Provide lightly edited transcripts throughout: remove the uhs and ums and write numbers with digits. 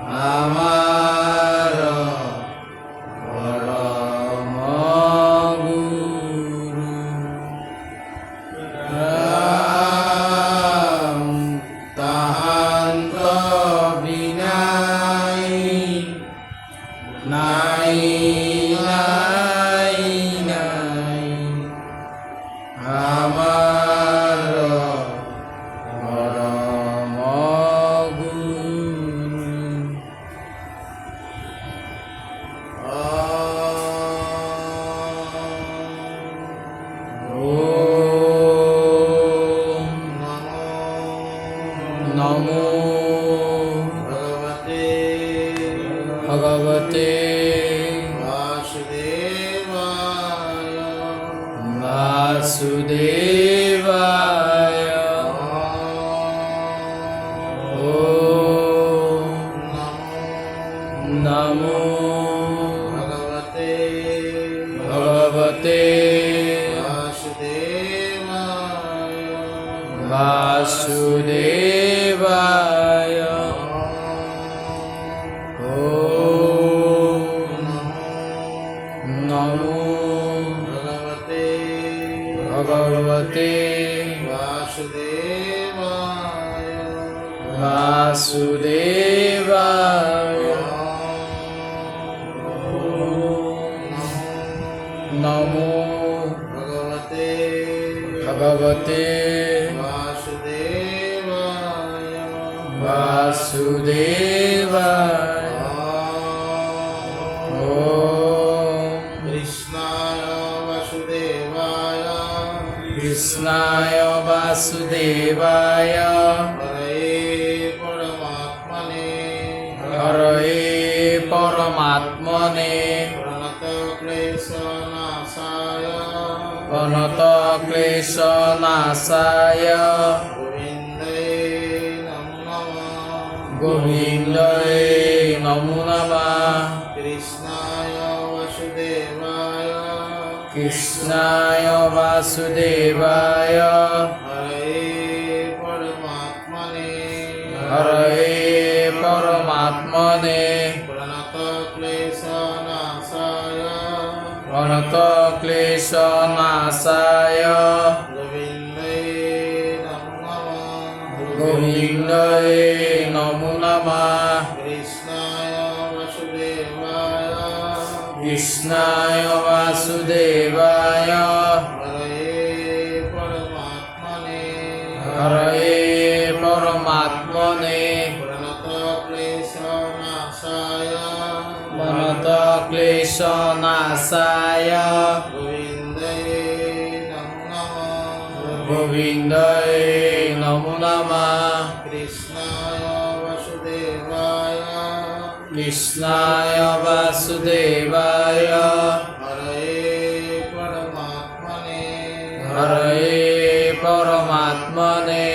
আমার পরম গুরু রাম তাহান্ত বিনাই নাই নাই নাই আমার পরম নমো ভগবতে বাসুদেবায় নমো ভগবতে বাসুদেবায় নমো ভগবতে বাসুদেবায় নমো ভগবতে বাসুদেবায় কৃষ্ণায় বাসুদেবায় হরয়ে পরমাত্মনে প্রণত ক্লেশনাশায় গোবিন্দয়ে নমো নমঃ কৃষ্ণায় বাসুদেবায় হরয়ে পরমাত্মনে প্রণত ক্লেশনাশায় গোবিন্দয়ে নমো নমঃ কৃষ্ণায় বাসুদেবায় হরয়ে পরমাত্মনে প্রণত ক্লেশনাশায় গোবিন্দয়ে নমো নমঃ কৃষ্ণায় বাসুদেবায় হরয়ে পরমাত্মনে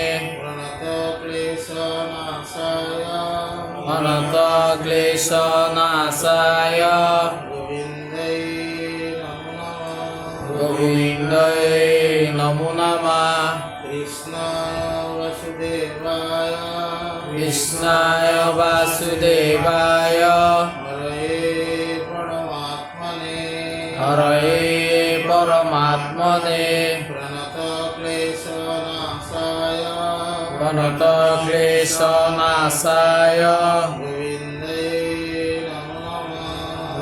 প্রণত ক্লেশনাশায় গোবিন্দয়ে নমো নমঃ কৃষ্ণায় বাসুদেবায় হরয়ে পরমাত্মনে প্রণত ক্লেশনাশায়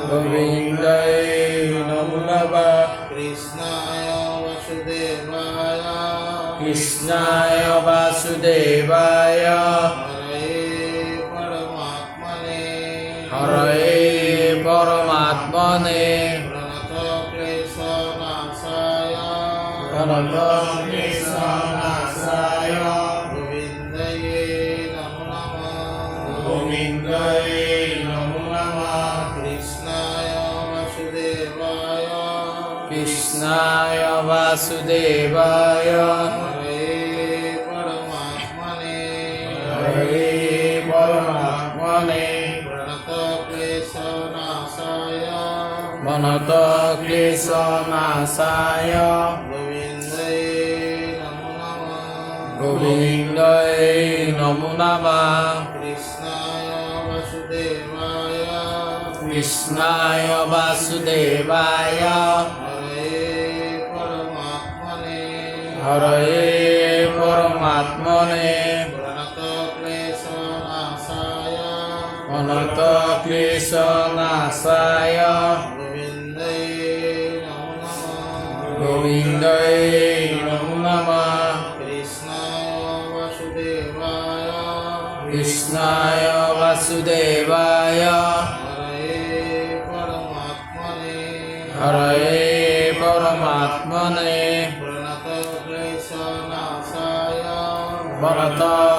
গোবিন্দয়ে নমো নমঃ কৃষ্ণায় বাসুদেবায় হরয়ে পরমাত্মনে প্রণত ক্লেশনাশায় গোবিন্দয়ে নমো নমঃ কৃষ্ণায় বাসুদেবায় হরয়ে পরমাত্মনে প্রণত ক্লেশনাশায় গোবিন্দয়ে নমো নমঃ वासुदेवाय कृष्णाय वासुदेवाय हरे परमात्मने प्रणतक्लेशनाशाय प्रणतक्लेशनाशाय गोविन्दाय नमो नमः कृष्णाय वासुदेवाय हरे परमात्मने प्रणतक्लेशनाशाय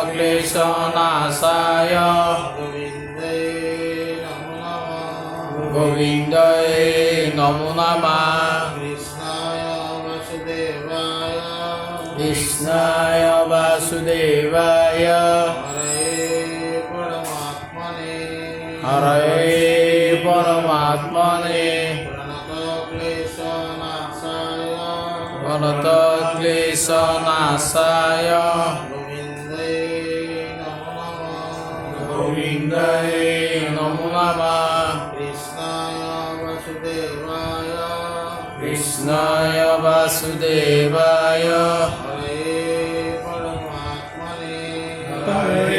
गोविन्दाय नमो नमः कृष्णाय वासुदेवाय हरे परमात्मने प्रणतक्लेशनाशाय गोविन्दाय नमो नमः कृष्णाय वासुदेवाय हरे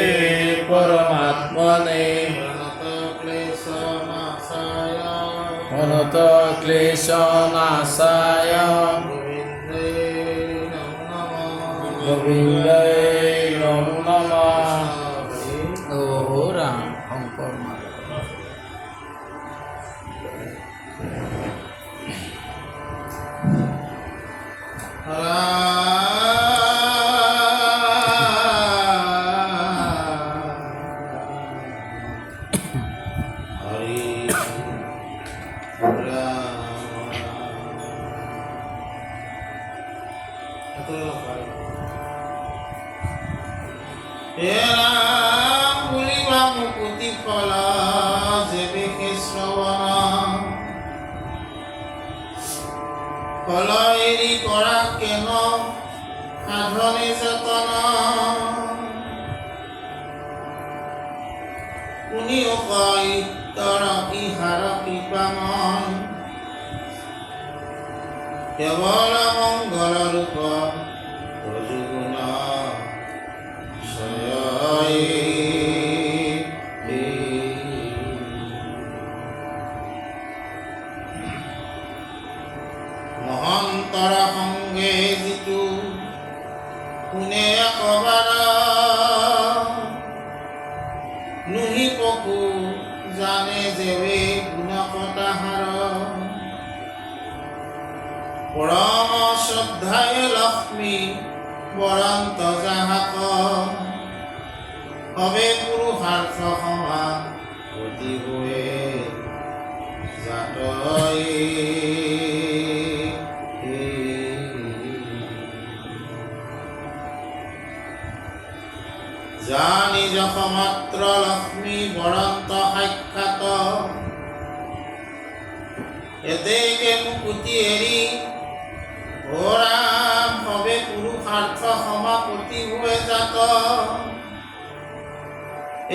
परमात्मने प्रणतक्लेशनाशाय गोविन्दाय नमो नमः ओ राम शंकर কলহেৰি কৰা কেন সাধনে যতন শুনিও কয় উত্তৰ ইহাৰ কৃপাময় কেৱল মংগল ৰূপ প্ৰযোগুণ মহন্তৰ সংগে যিটো শুনে একবাৰ নুহি পশু জানে যেৱে গুণকতাহাৰ পৰম শ্ৰদ্ধায় লক্ষ্মী বৰন্ত যাহাক হবে পুৰুষাৰ্থ সমা অতি হৈ জাতই যা নিজ সমাত্ৰ লক্ষ্মী বৰন্ত সাক্ষাৎ এতেকে মুকুতি এৰি ও ৰাম হবে পুৰুষাৰ্থ সমাপতি হৈ জাত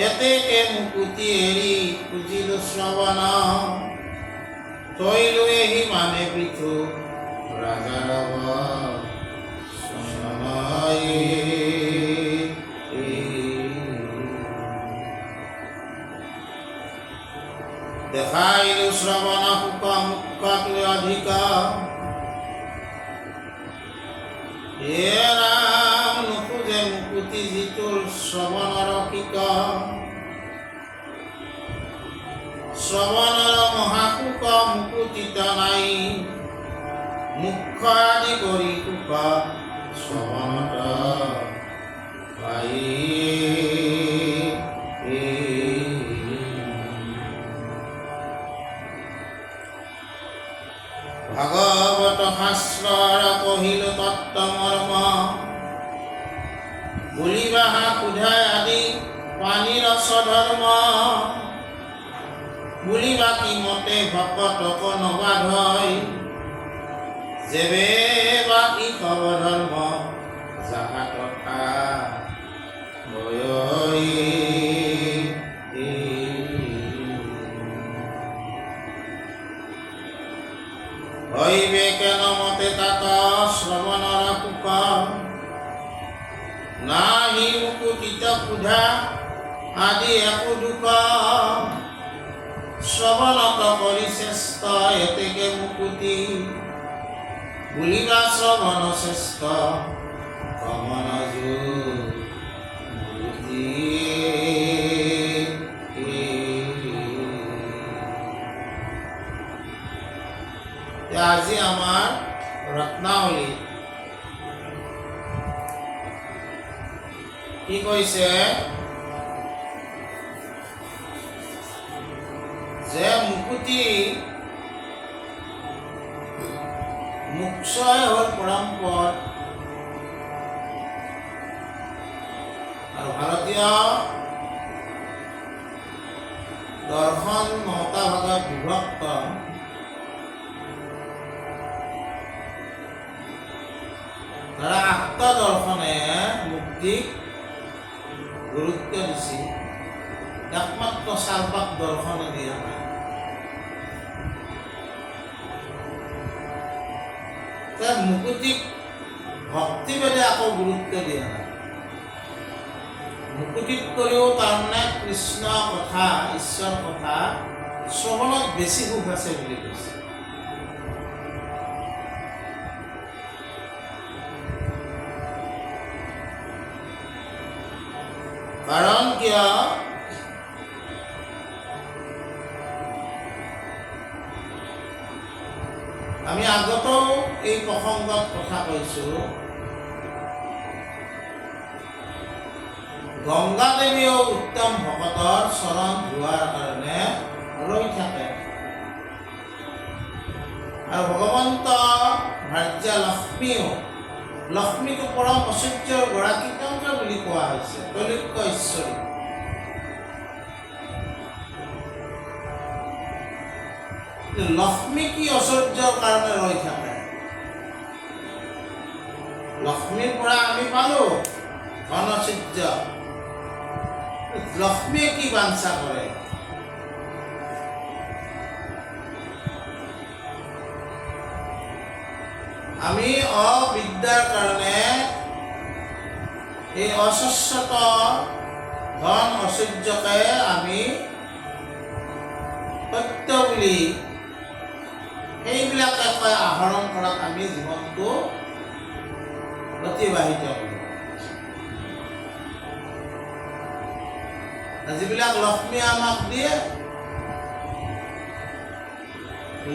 এতেকে মুকুতি এৰি খুজিলো শ্ৰৱণ তৈলো এহি মানে পৃথু ৰাজাৰৱ দেখাইলো শ্ৰৱণ সুখ মুখটো অধিক হে ৰাম নোখোজে মুকুতি যিটোৰ শ্ৰৱণৰ ৰসিক শ্ৰৱণৰ মহাসুখ মুকুতিত নাই মুখ্য আদি কৰি সুখ শ্ৰৱণত পাই ভাগৱত শাস্ত্ৰৰ কহিলো তত্ত্বমৰ্ম বুলিবাহা সুধাই আদি পানীৰ স্বধৰ্ম বুলিবা কি মতে ভকতক নবাধয় যেবে বা কি সবধৰ্ম যাহা কথা বয় হইবে কেন মতে তাত শ্ৰবণৰ সুখ নাহি মুকুতিত ক্ষুধা আদি একো দুখ শ্ৰবণত কৰি শ্ৰেষ্ঠ এতেকে মুকুতি বুলিবা শ্ৰবণ শ্ৰেষ্ঠ কমন আজি আমাৰ ৰত্নাৱলী কি কৈছে যে মুকুতি মোক্ষই হ'ল পৰম পদ আৰু ভাৰতীয় দৰ্শন 9টা ভাগত বিভক্ত তারা আত্মা দর্শনে মুক্তিক গুরুত্ব দিছি একমাত্র সার্বাক দর্শনে দিয়া নাই মুকুতিক ভক্তিভেদে আকৌ গুরুত্ব দিয়া নাই মুকুতিত করেও তাৰমানে কৃষ্ণ কথা ঈশ্বৰ কথা শ্ৰৱণত বেছি সুখ আছে বুলি কৈছে কাৰণ কিয় আমি আগতেও এই প্ৰসংগত কথা কৈছো গংগা দেৱীও উত্তম ভকতৰ চৰণ ধোৱাৰ কাৰণে ৰৈ থাকে আৰু ভগৱন্ত ভাৰ্যা লক্ষ্মীকো পৰম ঐশ্বৰ্যৰ গৰাকী তন্ত্ৰ বুলি কোৱা হৈছে ত্ৰৈলোক্য ঈশ্বৰী লক্ষ্মী কি ঐশ্বৰ্যৰ কাৰণে ৰৈ থাকে লক্ষ্মীৰ পৰা আমি পালো ধন ঐশ্বৰ্য লক্ষ্মীয়ে কি বাঞ্ছা কৰে আমি অবিদ্যাৰ কাৰণে এই অশাশ্বত ধন ঐশ্বৰ্যকে আমি সত্য বুলি সেইবিলাকে আহৰণ কৰাত আমি জীৱনটো অতিবাহিত কৰোঁ যিবিলাক লক্ষ্মীয়ে আমাক দিয়ে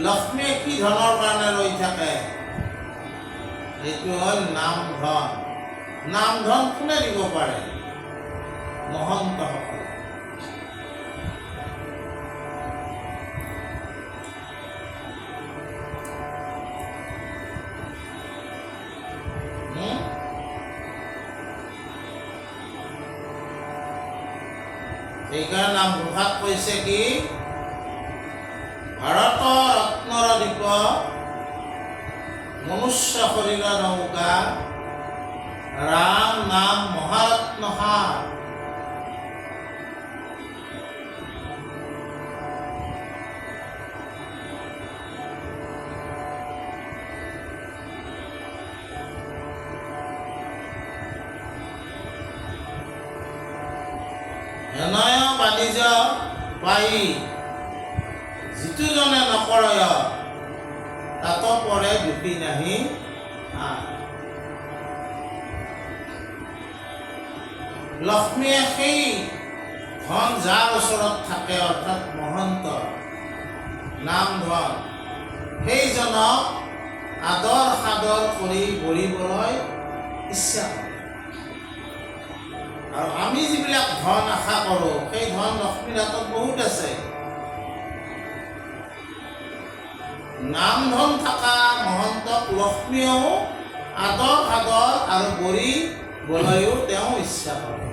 লক্ষ্মীয়ে কি ধনৰ কাৰণে ৰৈ থাকে এইটো হ'ল নাম ধন কোনে দিব পাৰে মহন্তসকলে এইকাৰণে নাম ঘোষাত কৈছে কি ভাৰত ৰত্নৰ দীপ মনুষ্য শৰীৰ নৌকা ৰাম নাম মহাৰত্ন সাৰ হেনয় বাণিজ্য পাই যিটো জনে নকৰয় তাত পৰে দুখী নাহি লক্ষ্মীয়ে সেই ধন যাৰ ওচৰত থাকে অৰ্থাৎ মহন্ত নাম ধন সেইজনক আদৰ সাদৰ কৰি বৰিবলৈ ইচ্ছা কৰে আৰু আমি যিবিলাক ধন আশা কৰোঁ সেই ধন লক্ষ্মীৰ হাতত বহুত আছে নাম ধন থকা মহন্তক লক্ষ্মীয়েও আদৰ সাদৰ আৰু বৰিবলৈও তেওঁ ইচ্ছা কৰে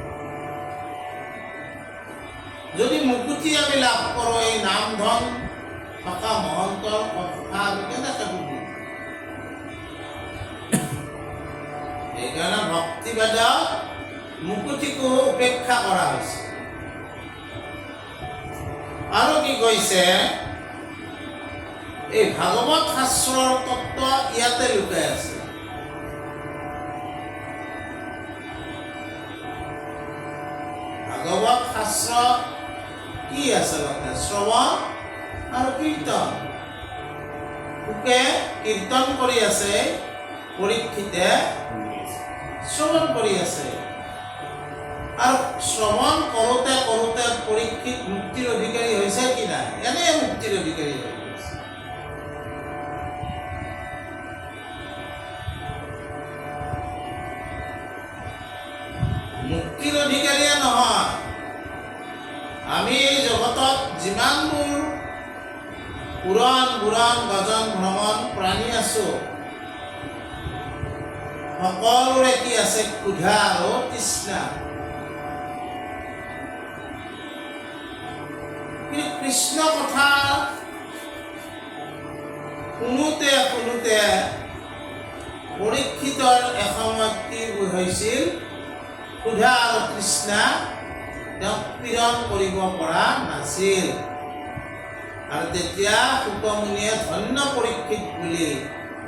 যদি মুকুতি আমি লাভ কৰোঁ এই নাম ধন থকা মহন্তৰ কথা আমি কেনেকৈ বুজিম সেইকাৰণে ভক্তিবেদত মুকুতিকো উপেক্ষা কৰা হৈছে আৰু কি কৈছে এই ভাগৱত শাস্ত্ৰৰ তত্ত্ব ইয়াতে লুকাই আছে। ভাগৱত শাস্ত্ৰ কি আচলতে? শ্ৰৱণ আৰু কীৰ্তন। লোকে কীৰ্তন কৰি আছে, পৰীক্ষিতে শ্ৰৱণ কৰি আছে। আৰু শ্ৰৱণ কৰোঁতে কৰোঁতে পৰীক্ষিত মুক্তিৰ অধিকাৰী হৈছে কি নাই? এনে মুক্তিৰ অধিকাৰী হৈ গৈছে। মুক্তিৰ অধিকাৰীয়ে নহয়, আমি এই জগতত যিমানবোৰ পুৰাণ বুৰাণ গজন ভ্ৰমণ প্ৰাণী আছো, সকলোৰে কি আছে? ক্ষুধা আৰু তৃষ্ণা। কিন্তু কৃষ্ণ কথা শুনোতে শুনোতে পৰীক্ষিতৰ এসময়ত কি হৈছিল? ক্ষুধা আৰু তৃষ্ণা তেওঁক পীড়ন কৰিব পৰা নাছিল। আৰু তেতিয়া শুকমুনিয়ে ধন্য পৰীক্ষিত বুলি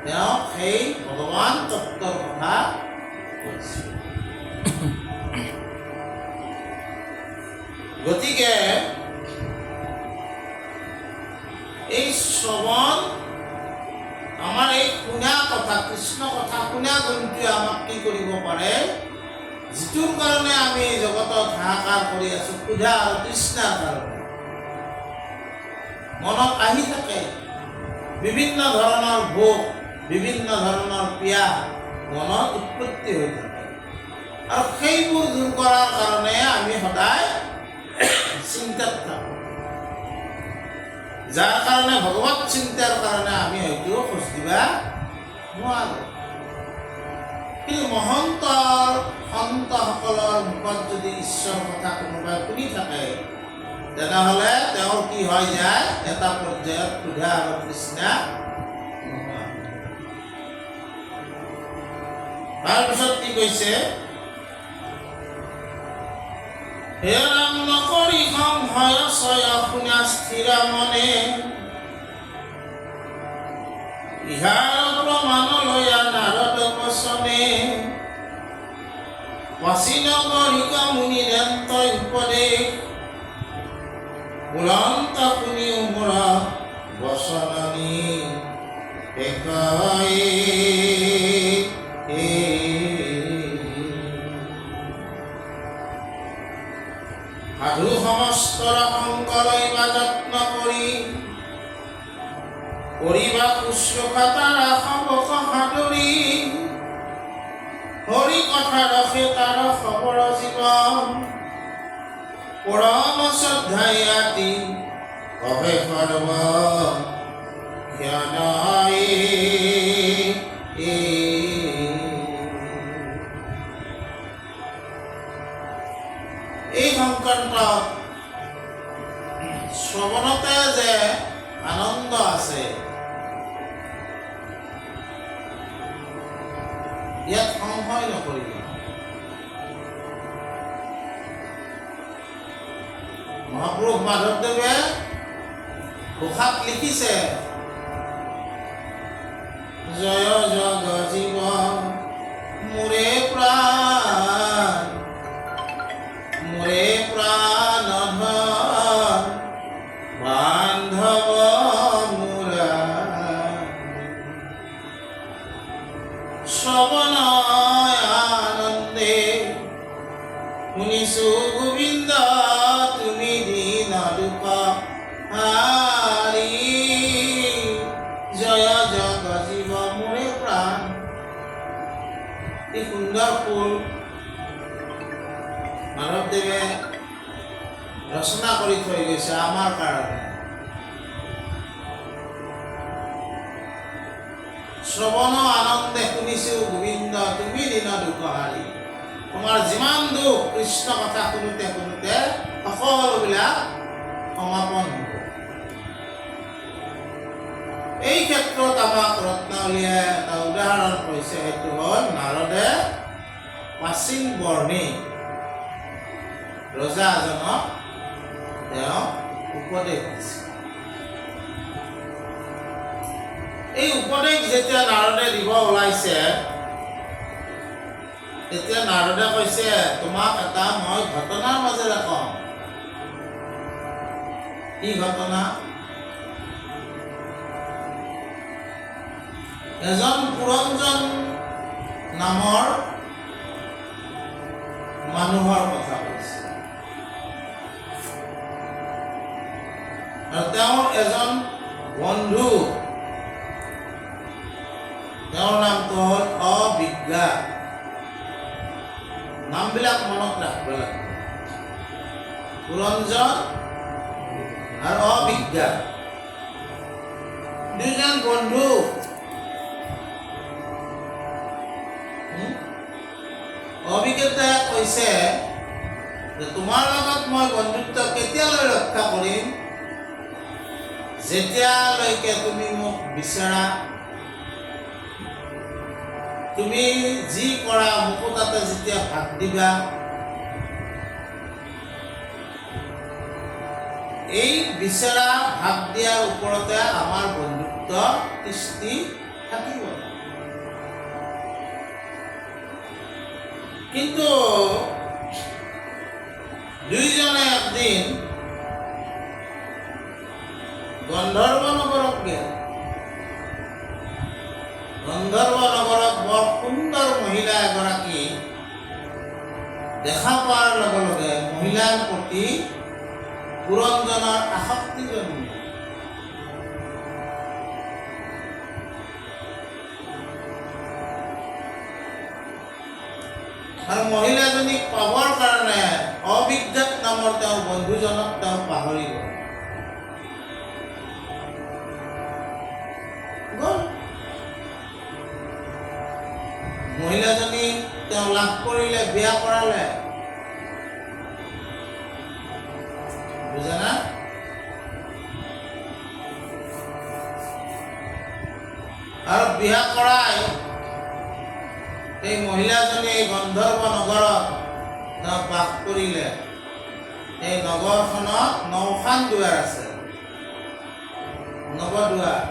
তেওঁক সেই ভগৱান তত্ত্বৰ কথা কৈছিল। গতিকে এই শ্ৰৱণ, আমাৰ এই শুনা কথা, কৃষ্ণ কথা শুনা গুণটোৱে আমাক কি কৰিব পাৰে? যিটোৰ কাৰণে আমি এই জগতত হাহাকাৰ কৰি আছো, ক্ষুধা আৰু তৃষ্ণাৰ কাৰণে মনত আহি থাকে বিভিন্ন ধৰণৰ ভোগ, বিভিন্ন ধৰণৰ পিয়াহ মনত উৎপত্তি হৈ থাকে। আৰু সেইবোৰ দূৰ কৰাৰ কাৰণে আমি সদায় চিন্তাত থাকোঁ, যাৰ কাৰণে ভগৱত চিন্তাৰ কাৰণে আমি হয়তো খোজ দিবা নোৱাৰোঁ। কিন্তু মহন্তৰ সন্তসকলৰ মুখত যদি ঈশ্বৰৰ কথা কোনোবাই শুনি থাকে, তেনেহ'লে তেওঁৰ কি হৈ যায়? এটা পৰ্যায়ত ক্ষুধা আৰু তৃষ্ণা নোহোৱা। তাৰপিছত কি কৈছে? হে ৰাম নকৰি সংশয় ছয় শুনা স্থিৰ মনে, ইহাৰ প্ৰমাণ লয়া নাৰদ বচনে, ৱাচিনগৰিক মুনিৰেন্ত উপদেশ, বুলন্ত শুনি মোৰ বচননি সাধু সমস্তৰ সংকলইবা যত্ন কৰি, কৰিবা শুশ্ৰূষা তাৰ সবক সাদৰি, হৰি কথা ৰখে তাৰ খবৰ জীৱন, পৰম শ্ৰদ্ধাই আতি কবে সৰ্ব জ্ঞানাই। এই সংকল্পত শ্ৰৱণতে যে আনন্দ আছে, ইয়াত সংশয় নকৰিব। মহাপুৰুষ মাধৱদেৱে ঘোষাত লিখিছে, জয় জগ জীৱ মোৰে প্ৰাণ, মোৰে প্ৰাণ বান্ধৱ মোৰা, শ্ৰৱণ আনন্দে শুনিছো গোবিন্দ তুমি দীন দুখ হাৰি, জয় জগ জীৱ মোৰে প্ৰাণ। এই সুন্দৰ ফুল মাধৱদেৱে ৰচনা কৰি থৈ গৈছে আমাৰ কাৰণে। শ্ৰৱণ আনন্দে শুনিছো গোবিন্দ তুমি দীন দুখ হাৰি, তোমাৰ যিমান দুখ কৃষ্ণ কথা শুনোতে শুনোতে সকলোবিলাক সমাপন হ'ব। এই ক্ষেত্ৰত আমাক ৰত্নাৱলীয়ে এটা উদাহৰণ কৈছে, সেইটো হ'ল নাৰদে প্ৰাচীন বৰ্ণী ৰজা এজনক তেওঁ উপদেশ দিছে। এই উপদেশ যেতিয়া নাৰদে দিব ওলাইছে, তেতিয়া নাৰদে কৈছে তোমাক এটা মই ঘটনাৰ মাজেৰে কম। কি ঘটনা? এজন পুৰঞ্জন নামৰ মানুহৰ কথা কৈছে, আৰু তেওঁৰ এজন বন্ধু, তেওঁৰ নামটো হ'ল অবিজ্ঞা। নামবিলাক মনত ৰাখিব লাগে, পুৰঞ্জন আৰু অবিজ্ঞা, দুজন বন্ধু। অবিজ্ঞতাই কৈছে যে তোমাৰ লগত মই বন্ধুত্ব কেতিয়ালৈ ৰক্ষা কৰিম? যেতিয়ালৈকে তুমি মোক বিচাৰা, তুমি যি কৰা মোকো তাতে যেতিয়া ভাগ দিবা। এই বিচাৰা ভাগ দিয়াৰ ওপৰতে আমাৰ বন্ধুত্ব তিষ্ঠি থাকিব। কিন্তু দুইজনে একদিন গন্ধৰ্ব নগৰত গেল। গন্ধৰ্ব নগৰত বৰ সুন্দৰ মহিলা এগৰাকী দেখা পোৱাৰ লগে লগে মহিলাৰ প্ৰতি পুৰঞ্জনৰ আসক্তি জন্মিল। আৰু মহিলাজনীক পাবৰ কাৰণে অবিজ্ঞাত নামৰ তেওঁৰ বন্ধুজনক তেওঁ পাহৰি গ'ল। মহিলাজনী তেওঁ লাভ কৰিলে, বিয়া কৰালে, বুজা না? আৰু বিয়া কৰাই এই মহিলাজনী এই গন্ধৰ্ব নগৰত তেওঁ বাস কৰিলে। এই নগৰখনত 9খন দুৱাৰ আছে, নৱদুৱাৰ।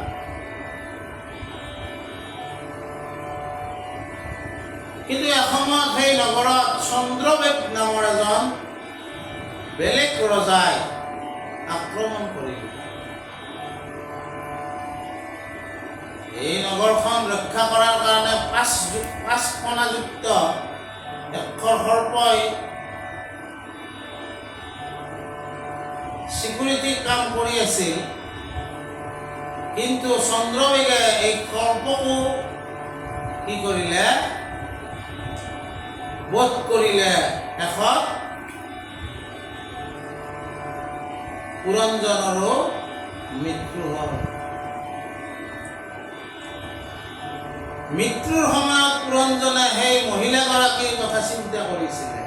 কিন্তু এসময়ত সেই নগৰত চন্দ্ৰবেদ নামৰ এজন বেলেগ ৰজাই আক্ৰমণ কৰিলে। এই নগৰখন ৰক্ষা কৰাৰ কাৰণে পাঁচ কণাযুক্ত একৰ সৰ্পই চিকিউৰিটি কাম কৰি আছিল। কিন্তু চন্দ্ৰবেগে এই সৰ্পকো কি কৰিলে? বধ কৰিলে। শেষত পুৰঞ্জনৰো মৃত্যু হ'ল। মৃত্যুৰ সময়ত পুৰঞ্জনে সেই মহিলাগৰাকীৰ কথা চিন্তা কৰিছিলে,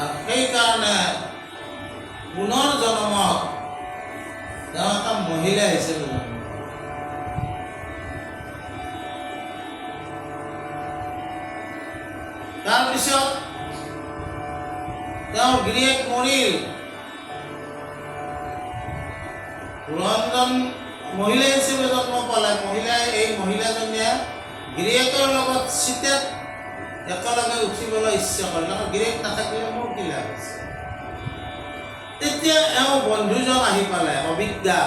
আৰু সেইকাৰণে পুনৰ জন্মত তেওঁ এটা মহিলা হিচাপে জন্ম। তাৰপিছত তেওঁৰ গিৰিয়েক মৰিল। পুৰঞ্জন মহিলা হিচাপে জন্ম পালে। এই মহিলাজনীয়ে গিৰিয়েকৰ লগত চিতাত একেলগে উঠিবলৈ ইচ্ছা কৰিলে। গিৰিয়েক নাথাকিলে মোৰ কি লাভ আছে? তেতিয়া এওঁ বন্ধুজন আহি পালে, অবিজ্ঞা।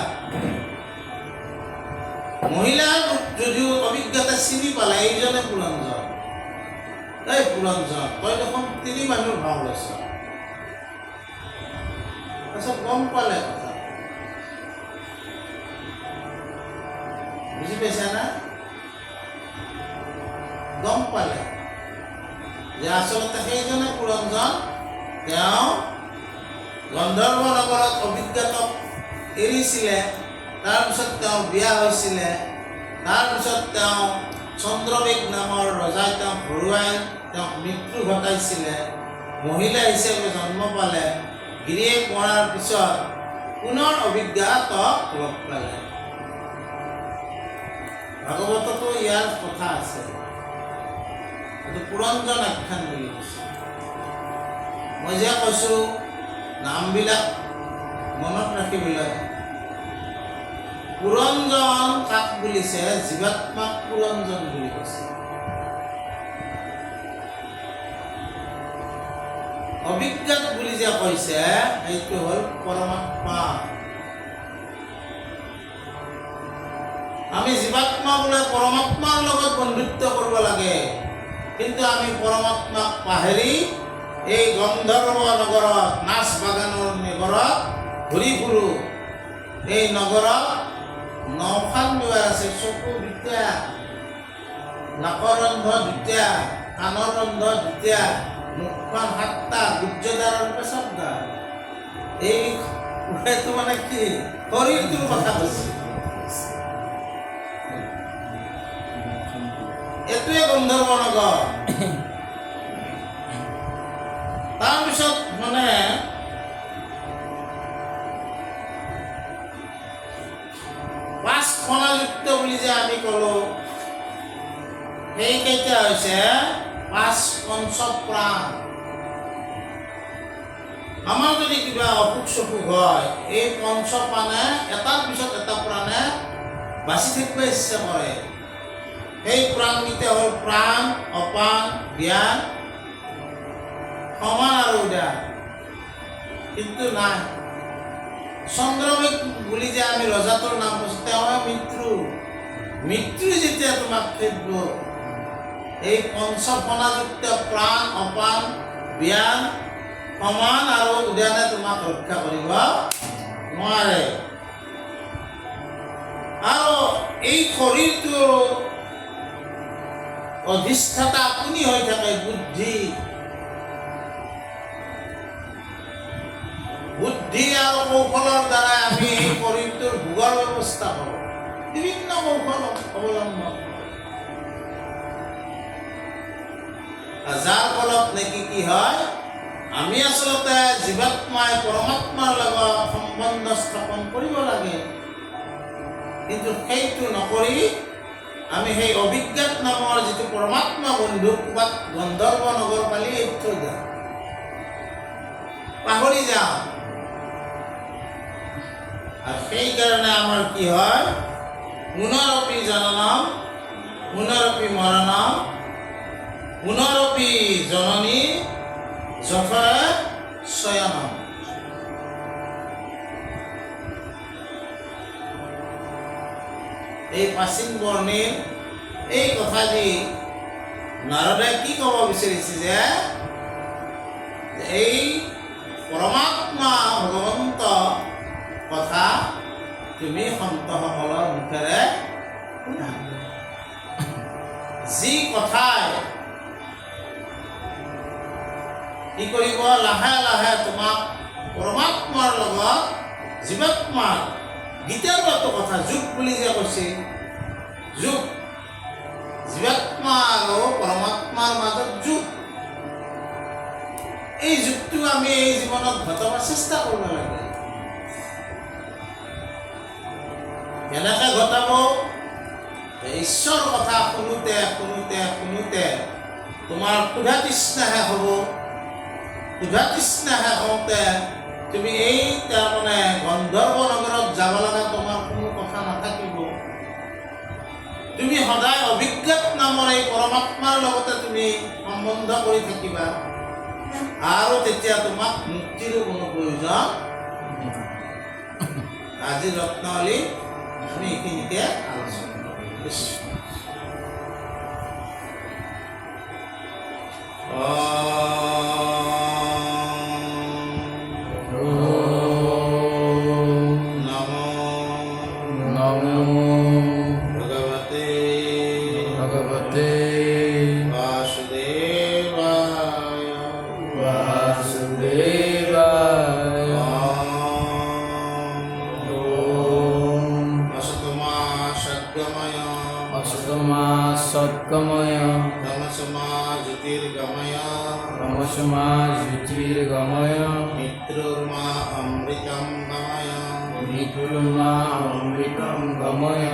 মহিলাৰ যদিও অভিজ্ঞতা চিনি পালে, এইজনে পুৰঞ্জন। এই পুৰঞ্জন, তই দেখোন 3 মানুহৰ ভাও লৈছ। তাৰপিছত গম পালে কথা, বুজি পাইছা না? গম পালে যে আচলতে সেইজনে পুৰঞ্জন। তেওঁ গন্ধৰ্ব নগৰত অভিজ্ঞতাক এৰিছিলে, তাৰপিছত তেওঁ বিয়া হৈছিলে, তাৰপিছত তেওঁ চন্দ্ৰবেগ নামৰ ৰজাই তেওঁক হৰুৱাই তেওঁক মৃত্যু ঘটাইছিলে। মহিলা হিচাপে জন্ম পালে। গিৰিয়েক মৰাৰ পিছত পুনৰ অভিজ্ঞতাক লগ পালে। ভাগৱততো ইয়াৰ কথা আছে। এইটো পুৰঞ্জন আখ্যান বুলি কৈছে। মই যে কৈছোঁ নামবিলাক মনত ৰাখিবলৈ, পুৰঞ্জন কাক বুলিছে? জীৱাত্মাক পুৰঞ্জন বুলি কৈছে। অভিজ্ঞাত বুলি যে কৈছে এইটো হ'ল পৰমাত্মা। আমি জীৱাত্মা বোলে পৰমাত্মাৰ লগত বন্ধুত্ব কৰিব লাগে, কিন্তু আমি পৰমাত্মাক পাহৰি এই গন্ধৰ্ব নগৰত, নাচ বাগানৰ নগৰত ঘূৰি ফুৰো। এই নগৰত নখান দুৱাৰ আছে, চকু দুটা, নাকৰ ৰন্ধ দুটা, কাণৰ ৰন্ধ দুটা, মুখখন সাতটা, গুজ্জদাৰৰ পেচাবদাৰ। এইটো মানে কি? শৰীৰটোৰ কথা কৈছে। এইটোৱে গন্ধৰ্ব নগৰ। তাৰপিছত মানে পাঁচ ফণাযুক্ত বুলি যে আমি ক'লো, সেইকেইটা হৈছে পাঁচ পঞ্চপ্ৰাণ। আমাৰ যদি কিবা অসুখ চসুখ হয়, এই পঞ্চপ্ৰাণে এটাৰ পিছত এটা প্ৰাণে বাচি থাকিব ইচ্ছা কৰে। সেই প্ৰাণকেইটা হ'ল প্ৰাণ, অপান, জ্ঞান, সমান আৰু উদান। কিন্তু নাই, চন্দ্ৰমিক বুলি যে আমি ৰজাটোৰ নাম কৈছোঁ, তেওঁ মৃত্যু যেতিয়া তোমাক খেদিব, এই পঞ্চফণাযুক্ত প্ৰাণ, অপান, জ্ঞান, সমান আৰু উদানে তোমাক ৰক্ষা কৰিব নোৱাৰে। আৰু এই শৰীৰটো অধিষ্ঠাতা আপুনি হৈ থাকে বুদ্ধি। বুদ্ধি আৰু কৌশলৰ দ্বাৰা আমি এই শৰীৰটোৰ ভোগৰ ব্যৱস্থা কৰোঁ, বিভিন্ন কৌশল অৱলম্বন কৰোঁ। যাৰ ফলত নেকি কি হয়, আমি আচলতে জীৱাত্মাই পৰমাত্মাৰ লগত সম্বন্ধ স্থাপন কৰিব লাগে, কিন্তু সেইটো নকৰি আমি সেই অভিজ্ঞাত নামৰ যিটো পৰমাত্মা বন্ধু ক'ৰবাত গন্ধৰ্ব নগৰ পালি থৈ যাওঁ, পাহৰি যাওঁ। আৰু সেইকাৰণে আমাৰ কি হয়, পুনৰপি জননম পুনৰপি মৰণম পুনৰপি জননী যথৰে শয়নম। এই প্ৰাচীন বৰ্ণীৰ এই কথাটি নাৰদে কি ক'ব বিচাৰিছে যে এই পৰমাত্মা ভগৱন্ত কথা তুমি সন্তসকলৰ মুখেৰে শুনা। যি কথাই কি কৰিব, লাহে লাহে তোমাক পৰমাত্মাৰ লগত জীৱাত্মাৰ, গীতাৰ কথা যুগ বুলি যে কৈছে, যুগ জীৱাত্মা আৰু পৰমাত্মাৰ মাজত যুগ, এই যুগটো আমি এই জীৱনত ঘটাব চেষ্টা কৰিব লাগে। কেনেকৈ ঘটাব? ঈশ্বৰৰ কথা শুনোতে শুনোতে শুনোতে তোমাৰ ক্ষুধা তৃষ্ণাহে হ'ব। ক্ষুধা তৃষ্ণাহে হওঁতে তুমি এই তাৰমানে গন্ধৰ্ব নগৰত যাব লগা তোমাৰ কোনো কথা নাথাকিব। তুমি সদায় অভিজ্ঞাত নামৰ এই পৰমাত্মাৰ লগতে তুমি সম্বন্ধ কৰি থাকিবা, আৰু তেতিয়া তোমাক মুক্তিৰো কোনো প্ৰয়োজন। আজি ৰত্নাৱলী আমি এইখিনিকে আলোচনা কৰিছোঁ। सद्गमय तमसमा ज्योतिर्गमय मित्रुर्मा अमृतं गमय मिथुर्मा अमृतं गमय